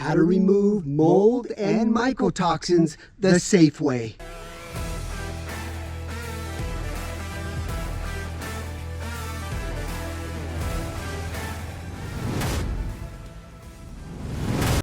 how to remove mold and mycotoxins the safe way.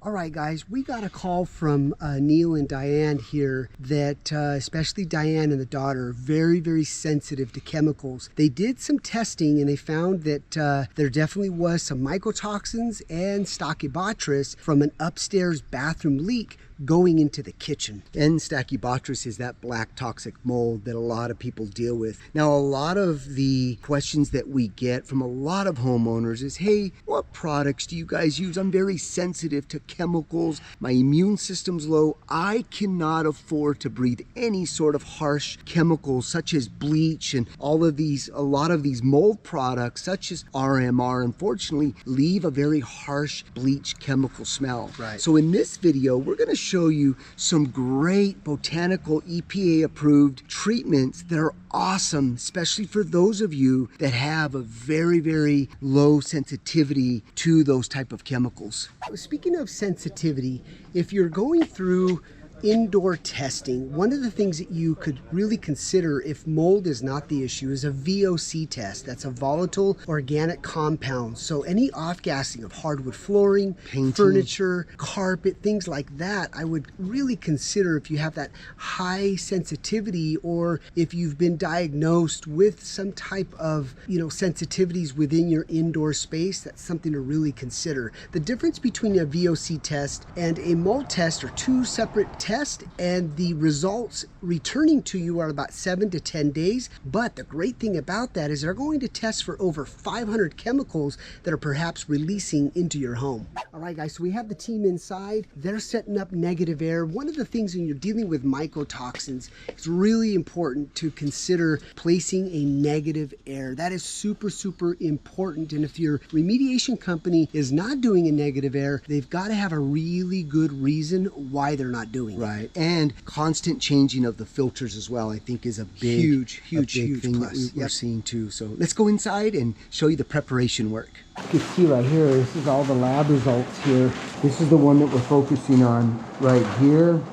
All right, guys, we got a call from Neil and Diane here that especially Diane and the daughter are very, very sensitive to chemicals. They did some testing and they found that there definitely was some mycotoxins and Stachybotrys from an upstairs bathroom leak going into the kitchen. And Stachybotrys is that black toxic mold that a lot of people deal with. Now, a lot of the questions that we get from a lot of homeowners is, hey, what products do you guys use? I'm very sensitive to chemicals. My immune system's low. I cannot afford to breathe any sort of harsh chemicals such as bleach and a lot of these mold products such as RMR, unfortunately, leave a very harsh bleach chemical smell. Right. So in this video, we're going to show you some great botanical EPA approved treatments that are awesome, especially for those of you that have a very, very low sensitivity to those type of chemicals. Speaking of sensitivity, if you're going through indoor testing, one of the things that you could really consider if mold is not the issue is a VOC test. That's a volatile organic compound. So any off-gassing of hardwood flooring, painting, furniture, carpet, things like that, I would really consider if you have that high sensitivity or if you've been diagnosed with some type of, sensitivities within your indoor space. That's something to really consider. The difference between a VOC test and a mold test are two separate tests, and the results returning to you are about 7 to 10 days. But the great thing about that is they're going to test for over 500 chemicals that are perhaps releasing into your home. All right, guys, so we have the team inside. They're setting up negative air. One of the things when you're dealing with mycotoxins, it's really important to consider placing a negative air. That is super, super important. And if your remediation company is not doing a negative air, they've got to have a really good reason why they're not doing it. Right, and constant changing of the filters as well, I think is a big, huge thing plus that we're seeing too. So let's go inside and show you the preparation work. You can see right here, this is all the lab results here. This is the one that we're focusing on right here.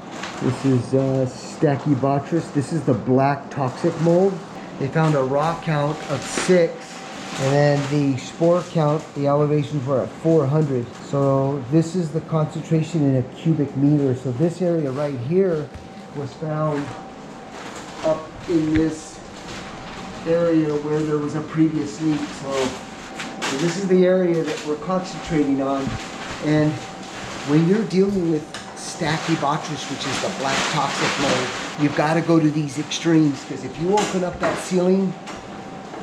This is Stachybotrys. This is the black toxic mold. They found a raw count of 6. And then the spore count, the elevations were at 400. So this is the concentration in a cubic meter. So this area right here was found up in this area where there was a previous leak. So this is the area that we're concentrating on. And when you're dealing with Stachybotrys, which is the black toxic mold, you've got to go to these extremes, because if you open up that ceiling,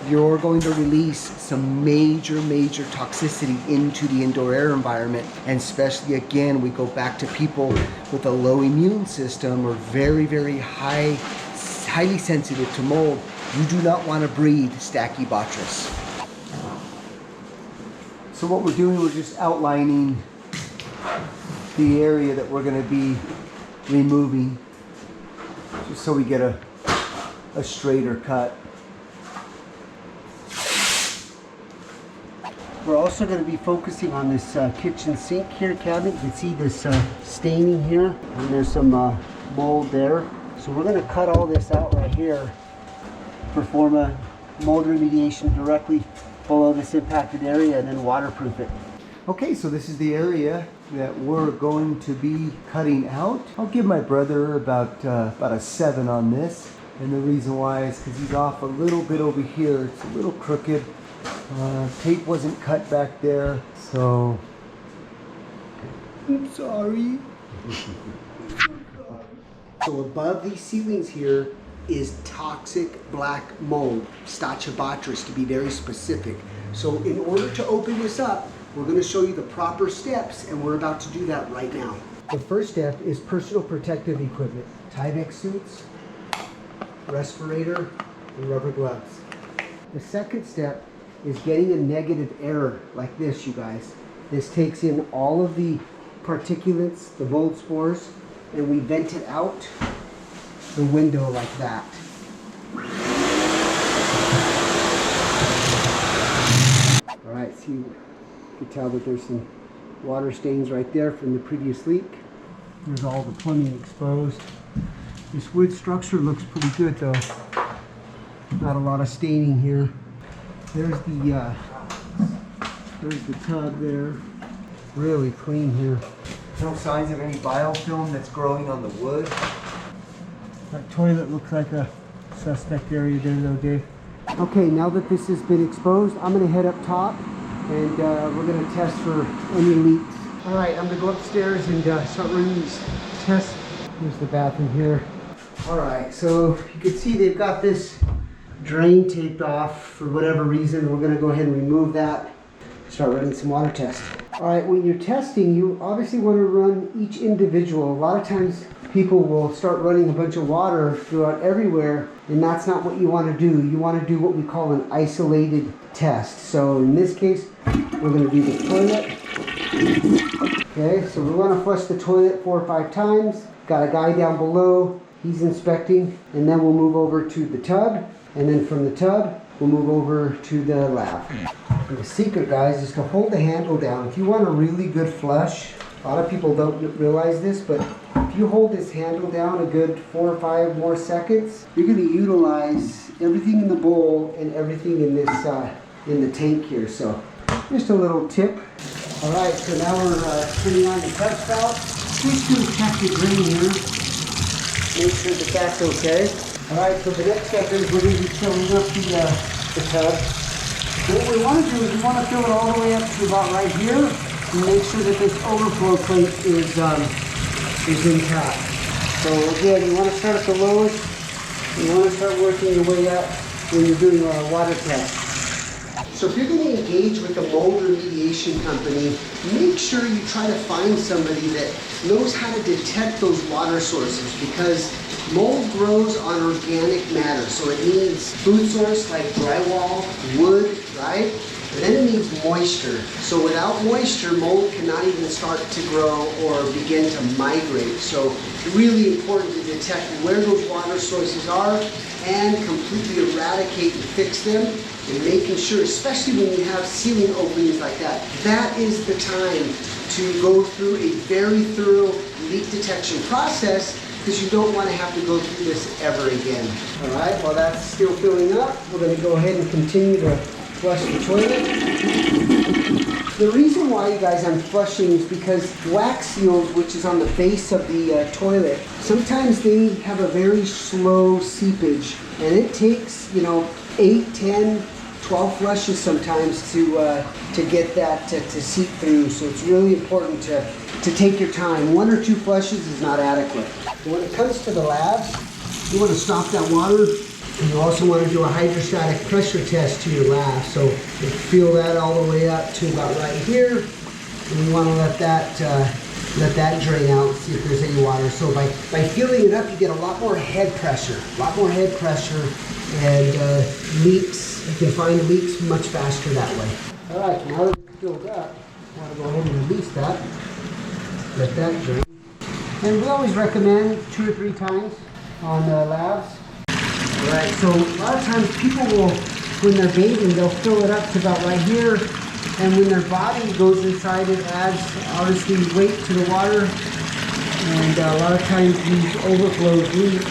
you're going to release some major toxicity into the indoor air environment. And especially, again, we go back to people with a low immune system or very highly sensitive to mold. You do not want to breathe Stachybotrys. So what we're doing, we're just outlining the area that we're going to be removing, just so we get a straighter cut. We're also going to be focusing on this kitchen sink here, cabinet. You can see this staining here, and there's some mold there. So we're going to cut all this out right here, perform a mold remediation directly below this impacted area, and then waterproof it. Okay, so this is the area that we're going to be cutting out. I'll give my brother about a 7 on this. And the reason why is because he's off a little bit over here. It's a little crooked. Tape wasn't cut back there, so I'm sorry. So above these ceilings here is toxic black mold, Stachybotrys to be very specific. So in order to open this up, we're going to show you the proper steps, and we're about to do that right now. The first step is personal protective equipment, Tyvek suits, respirator, and rubber gloves. The second step is getting a negative air like this, you guys. This takes in all of the particulates, the mold spores, and we vent it out the window like that. All right, see, you can tell that there's some water stains right there from the previous leak. There's all the plumbing exposed. This wood structure looks pretty good though. Not a lot of staining here. There's the tub there. Really clean here. No signs of any biofilm that's growing on the wood. That toilet looks like a suspect area there though, Dave. Okay, now that this has been exposed, I'm gonna head up top and we're gonna test for any leaks. All right, I'm gonna go upstairs and start running these tests. Here's the bathroom here. All right, so you can see they've got this drain taped off for whatever reason. We're gonna go ahead and remove that. Start running some water tests. All right, when you're testing, you obviously want to run each individual. A lot of times people will start running a bunch of water throughout everywhere, and that's not what you want to do. You want to do what we call an isolated test. So in this case, we're going to do the toilet. Okay, so we want to flush the toilet 4 or 5 times. Got a guy down below, he's inspecting, and then we'll move over to the tub, and then from the tub, we'll move over to the lab. And the secret, guys, is to hold the handle down. If you want a really good flush, a lot of people don't realize this, but if you hold this handle down a good 4 or 5 more seconds, you're going to utilize everything in the bowl and everything in this in the tank here. So just a little tip. All right, so now we're turning on the tub spout. Just to check the drain here. Make sure that that's okay. All right, so the next step is we're going to be filling up the tub. What we want to do is we want to fill it all the way up to about right here and make sure that this overflow plate is intact. So again, you want to start at the lowest. You want to start working your way up when you're doing a water test. So if you're going to engage with a mold remediation company, make sure you try to find somebody that knows how to detect those water sources, because mold grows on organic matter. So it needs food source like drywall, wood, right? And then it needs moisture. So without moisture, mold cannot even start to grow or begin to migrate. So really important to detect where those water sources are and completely eradicate and fix them, and making sure, especially when you have ceiling openings like that, that is the time to go through a very thorough leak detection process, because you don't want to have to go through this ever again. All right, while that's still filling up, we're going to go ahead and continue to flush the toilet. The reason why, you guys, I'm flushing is because wax seals, which is on the base of the toilet, sometimes they have a very slow seepage, and it takes, 8, 10, 12 flushes sometimes to get that to seep through. So it's really important to take your time. 1 or 2 flushes is not adequate. When it comes to the labs, you want to stop that water. And you also want to do a hydrostatic pressure test to your lab. So you feel that all the way up to about right here. And you want to let that drain out, see if there's any water. So by feeling it up, you get a lot more head pressure. And leaks, you can find leaks much faster that way. All right, now that it's filled up, I want to go ahead and release that. Let that drain. And we always recommend 2 or 3 times on labs. All right, so a lot of times people will, when they're bathing, they'll fill it up to about right here. And when their body goes inside, it adds, obviously, weight to the water. And a lot of times these overflows leak.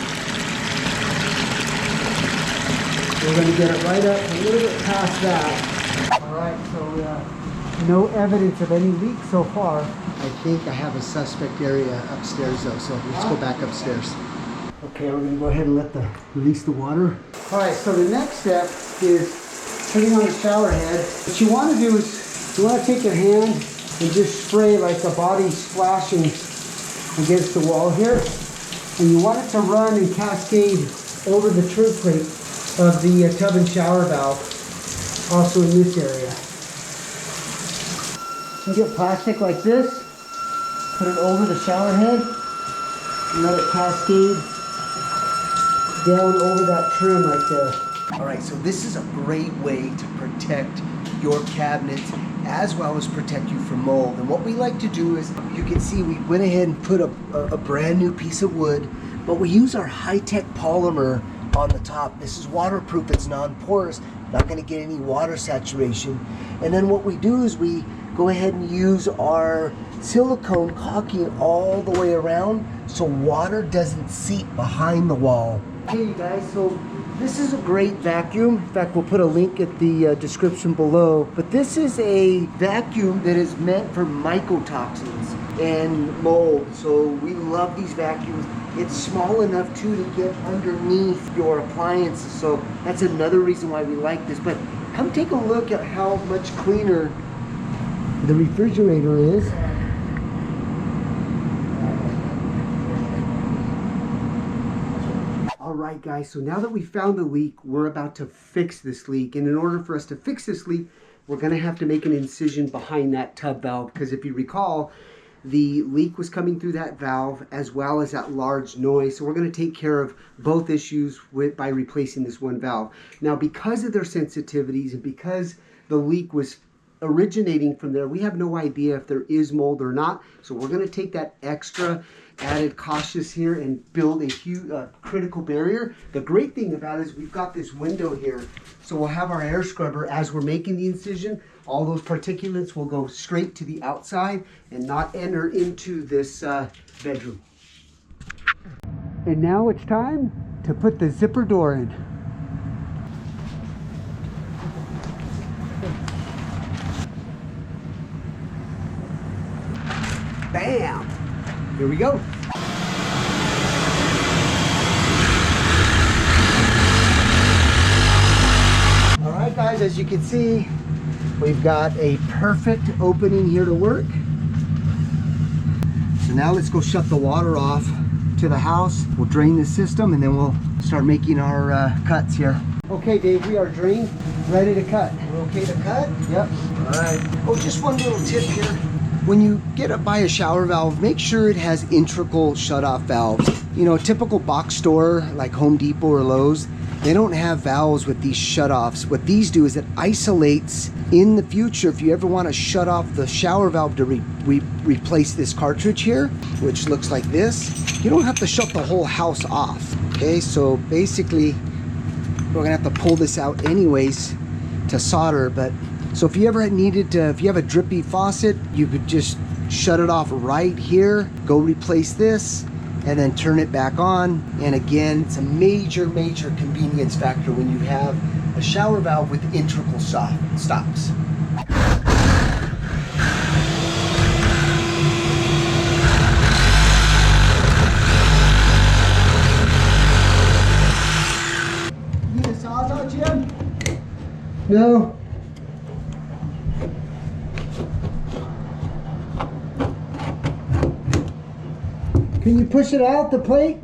We're going to get it right up a little bit past that. All right, so no evidence of any leak so far. I think I have a suspect area upstairs though, so let's go back upstairs. Okay, we're going to go ahead and release the water. All right, so the next step is turning on the shower head. What you want to do is you want to take your hand and just spray like a body splashing against the wall here. And you want it to run and cascade over the trim plate of the tub and shower valve, also in this area. You get plastic like this, put it over the shower head, and let it cascade down over that trim right there. All right, so this is a great way to protect your cabinets as well as protect you from mold. And what we like to do is, you can see we went ahead and put a brand new piece of wood, but we use our high-tech polymer on the top. This is waterproof, it's non-porous, not going to get any water saturation. And then what we do is we go ahead and use our silicone caulking all the way around so water doesn't seep behind the wall. Hey you guys, so this is a great vacuum. In fact, we'll put a link at the description below. But this is a vacuum that is meant for mycotoxins and mold. So we love these vacuums. It's small enough too to get underneath your appliances. So that's another reason why we like this. But come take a look at how much cleaner the refrigerator is. All right, guys, so now that we found the leak, we're about to fix this leak. And in order for us to fix this leak, we're going to have to make an incision behind that tub valve. Because if you recall, the leak was coming through that valve as well as that large noise. So we're going to take care of both issues by replacing this one valve. Now, because of their sensitivities and because the leak was originating from there, we have no idea if there is mold or not. So we're going to take that extra added cautious here and build a huge critical barrier. The great thing about it is we've got this window here, so we'll have our air scrubber as we're making the incision. All those particulates will go straight to the outside and not enter into this bedroom. And now it's time to put the zipper door in. Bam! Here we go. All right, guys, as you can see, we've got a perfect opening here to work. So now let's go shut the water off to the house. We'll drain the system and then we'll start making our cuts here. Okay, Dave, we are drained, ready to cut. We're okay to cut? Yep. All right. Oh, just one little tip here. When you get up by a shower valve, make sure it has integral shutoff valves. You know, a typical box store like Home Depot or Lowe's, they don't have valves with these shutoffs. What these do is it isolates in the future if you ever want to shut off the shower valve to replace this cartridge here, which looks like this. You don't have to shut the whole house off. Okay, so basically we're gonna have to pull this out anyways to solder, but so if you ever needed to, if you have a drippy faucet, you could just shut it off right here, go replace this, and then turn it back on. And again, it's a major convenience factor when you have a shower valve with integral stops. Need a sawzall, Jim? No. Can you push it out, the plate?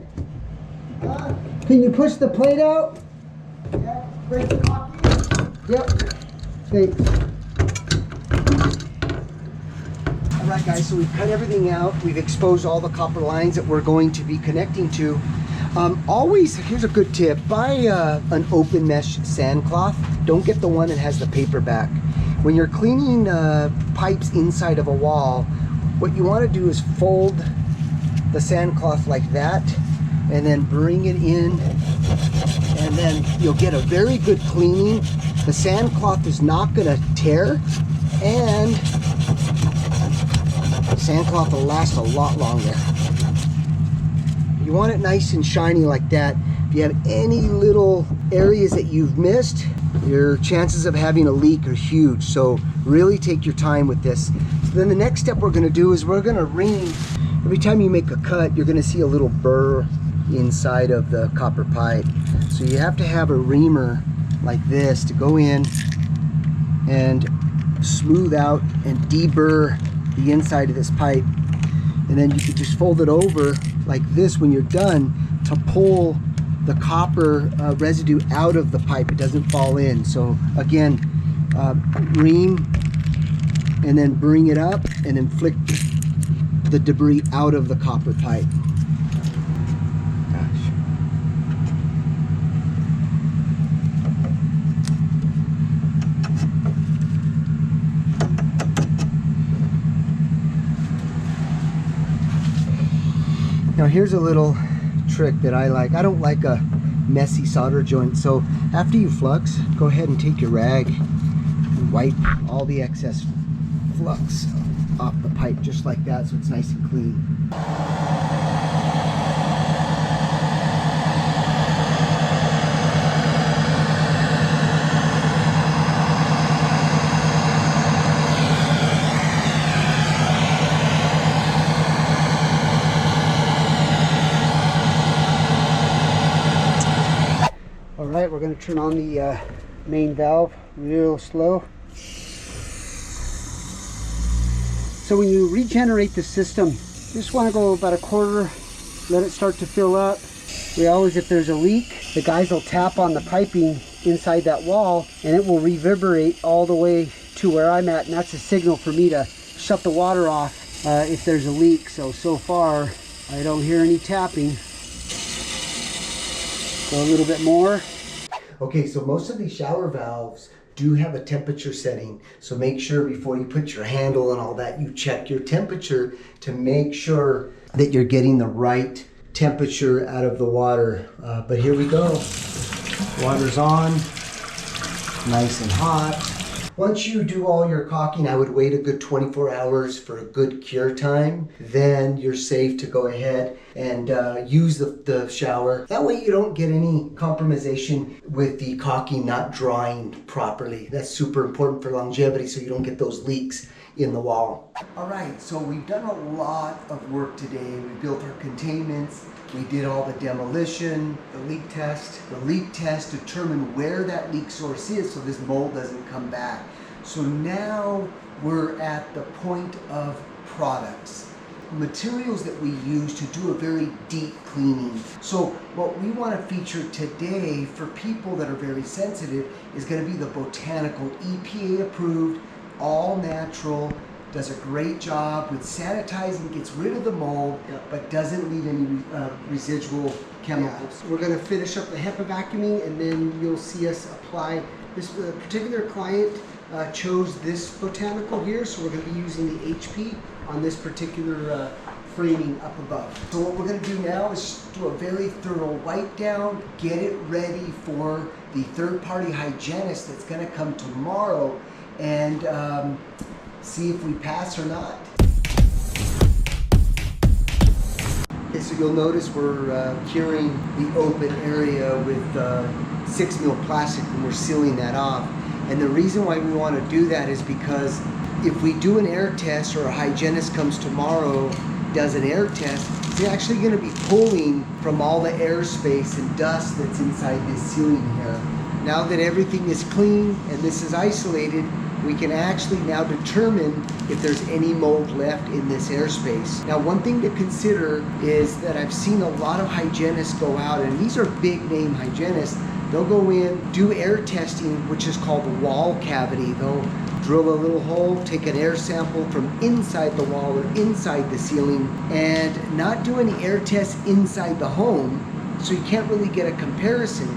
Can you push the plate out? Yeah, break the caulking. Yep. Thanks. All right, guys, so we've cut everything out. We've exposed all the copper lines that we're going to be connecting to. Always, here's a good tip. Buy an open mesh sandcloth. Don't get the one that has the paper back. When you're cleaning pipes inside of a wall, what you want to do is fold the sandcloth like that and then bring it in, and then you'll get a very good cleaning. The sandcloth is not going to tear, and the sandcloth will last a lot longer. You want it nice and shiny like that. If you have any little areas that you've missed, your chances of having a leak are huge, so really take your time with this. So then the next step we're going to do is we're going to ream. Every time you make a cut, you're going to see a little burr inside of the copper pipe. So you have to have a reamer like this to go in and smooth out and deburr the inside of this pipe. And then you can just fold it over like this when you're done to pull the copper residue out of the pipe. It doesn't fall in. So again, ream and then bring it up and then flick the debris out of the copper pipe. Gosh. Now here's a little trick that I like. I don't like a messy solder joint, so after you flux, go ahead and take your rag and wipe all the excess flux off the pipe just like that, so it's nice and clean. All right, we're going to turn on the main valve real slow. So when you regenerate the system, you just want to go about a quarter, let it start to fill up. We always, if there's a leak, the guys will tap on the piping inside that wall and it will reverberate all the way to where I'm at, and that's a signal for me to shut the water off if there's a leak. So far I don't hear any tapping. Go a little bit more. Okay, so most of these shower valves do have a temperature setting, so make sure before you put your handle and all that, you check your temperature to make sure that you're getting the right temperature out of the water. But here we go. Water's on, nice and hot. Once you do all your caulking, I would wait a good 24 hours for a good cure time. Then you're safe to go ahead and use the shower. That way you don't get any compromisation with the caulking not drying properly. That's super important for longevity, so you don't get those leaks in the wall. All right, so we've done a lot of work today. We built our containments. We did all the demolition, the leak test. The leak test determined where that leak source is so this mold doesn't come back. So now we're at the point of products. Materials that we use to do a very deep cleaning. So what we want to feature today for people that are very sensitive is going to be the Botanical, EPA approved, all natural, does a great job with sanitizing, gets rid of the mold, but doesn't leave any residual chemicals. Yeah. We're going to finish up the HEPA vacuuming, and then you'll see us apply. This particular client chose this Botanical here, so we're going to be using the HP on this particular framing up above. So what we're going to do now is do a very thorough wipe down, get it ready for the third-party hygienist that's going to come tomorrow and see if we pass or not. Okay, so you'll notice we're curing the open area with 6 mil plastic, and we're sealing that off. And the reason why we want to do that is because if we do an air test, or a hygienist comes tomorrow, does an air test, it's actually going to be pulling from all the airspace and dust that's inside this ceiling here. Now that everything is clean and this is isolated, we can actually now determine if there's any mold left in this airspace. Now, one thing to consider is that I've seen a lot of hygienists go out, and these are big name hygienists. They'll go in, do air testing, which is called the wall cavity. They'll drill a little hole, take an air sample from inside the wall or inside the ceiling, and not do any air tests inside the home, so you can't really get a comparison.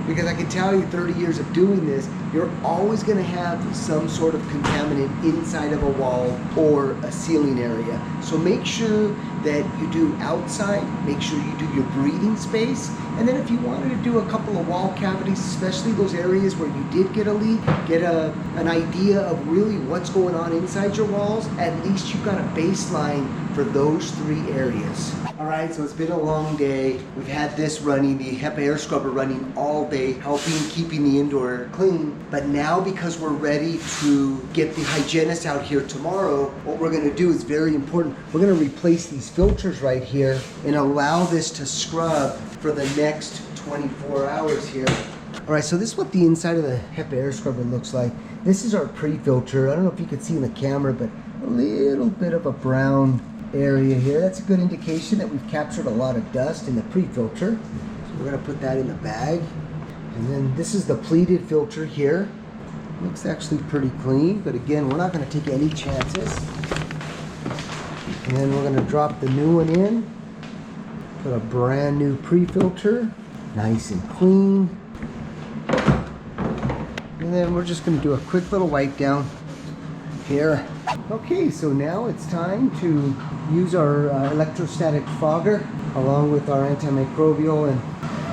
Because I can tell you, 30 years of doing this, you're always going to have some sort of contaminant inside of a wall or a ceiling area. So make sure that you do outside, make sure you do your breathing space, and then if you wanted to do a couple of wall cavities, especially those areas where you did get a leak, get an idea of really what's going on inside your walls, at least you've got a baseline for those 3 areas. All right, so it's been a long day. We've had this running, the HEPA air scrubber running all day, helping keeping the indoor air clean. But now, because we're ready to get the hygienist out here tomorrow, what we're gonna do is very important. We're gonna replace these filters right here and allow this to scrub for the next 24 hours here. All right, so this is what the inside of the HEPA air scrubber looks like. This is our pre-filter. I don't know if you can see in the camera, but a little bit of a brown area here. That's a good indication that we've captured a lot of dust in the pre-filter. So we're gonna put that in the bag. And then this is the pleated filter here. Looks actually pretty clean, but again, we're not gonna take any chances. And then we're gonna drop the new one in. Put a brand new pre-filter, nice and clean. And then we're just gonna do a quick little wipe down here. Okay, so now it's time to use our electrostatic fogger along with our antimicrobial, and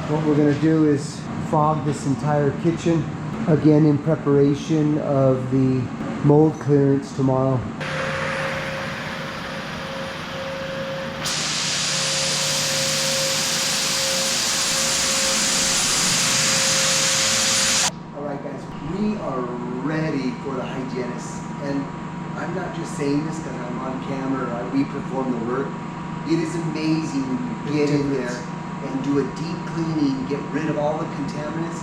what we're going to do is fog this entire kitchen, again in preparation of the mold clearance tomorrow. All right, guys, we are ready for the hygienist. And I'm not just saying this because I'm on camera, we perform the work. It is amazing when you get in there and do a deep cleaning, get rid of all the contaminants.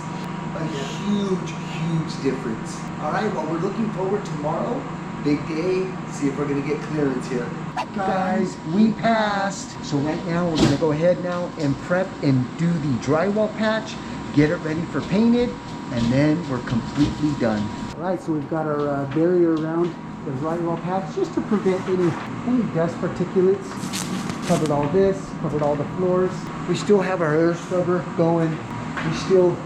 A huge, huge difference. All right, well, we're looking forward to tomorrow. Big day. See if we're gonna get clearance here. Guys, we passed. So right now we're gonna go ahead now and prep and do the drywall patch, get it ready for painted, and then we're completely done. All right, so we've got our barrier around the drywall patch just to prevent any dust particulates. Covered all this, covered all the floors. We still have our air scrubber going. We still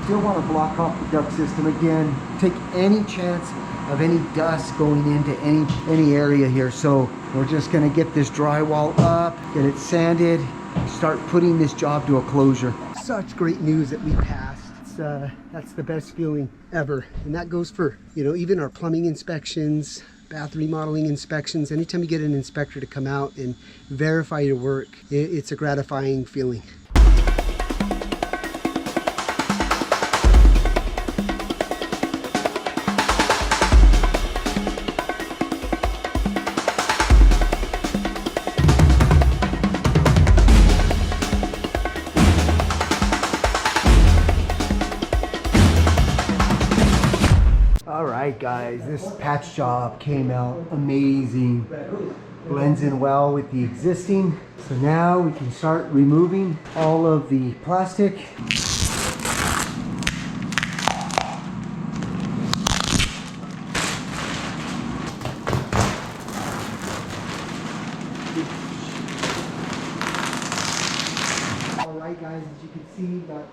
want to block off the duct system again. Take any chance of any dust going into any area here. So we're just gonna get this drywall up, get it sanded, start putting this job to a closure. Such great news that we passed. That's the best feeling ever. And that goes for, even our plumbing inspections, bath remodeling inspections. Anytime you get an inspector to come out and verify your work, it's a gratifying feeling. All right, guys, this patch job came out amazing. Blends in well with the existing. So now we can start removing all of the plastic. All right, guys, as you can see, got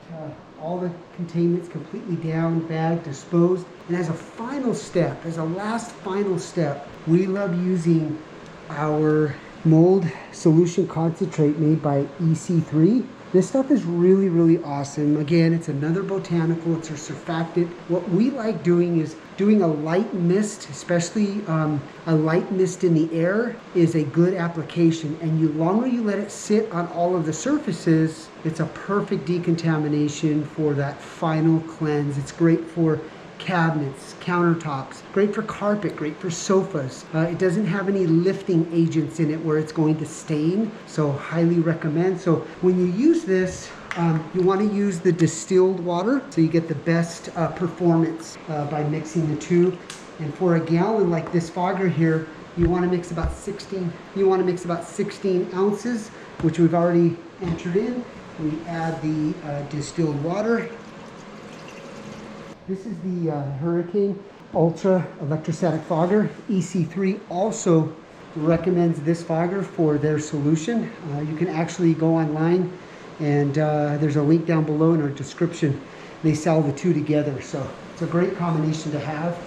all the containments completely down, bagged, disposed. And as a final step, as a last final step, we love using our mold solution concentrate made by EC3. This stuff is really, really awesome. Again, it's another botanical, it's a surfactant. What we like doing is doing a light mist, especially a light mist in the air is a good application. And the longer you let it sit on all of the surfaces, it's a perfect decontamination for that final cleanse. It's great for cabinets, countertops, great for carpet, great for sofas. It doesn't have any lifting agents in it where it's going to stain, so highly recommend. So when you use this, you want to use the distilled water so you get the best performance by mixing the two. And for a gallon like this fogger here, you want to mix about 16. You want to mix about 16 ounces, which we've already entered in. We add the distilled water. This is the Hurricane Ultra Electrostatic Fogger. EC3 also recommends this fogger for their solution. You can actually go online and there's a link down below in our description. They sell the two together, so it's a great combination to have.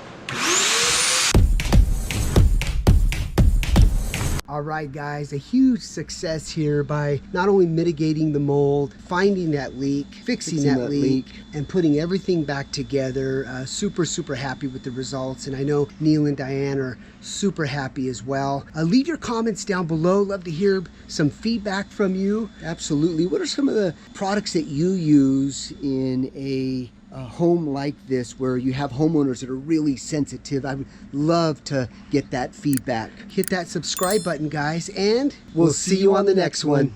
All right, guys, a huge success here by not only mitigating the mold, finding that leak, fixing that leak, and putting everything back together. Super, super happy with the results. And I know Neil and Diane are super happy as well. Leave your comments down below. Love to hear some feedback from you. Absolutely. What are some of the products that you use in a home like this where you have homeowners that are really sensitive? I would love to get that feedback. Hit that subscribe button, guys, and we'll see you on the next one.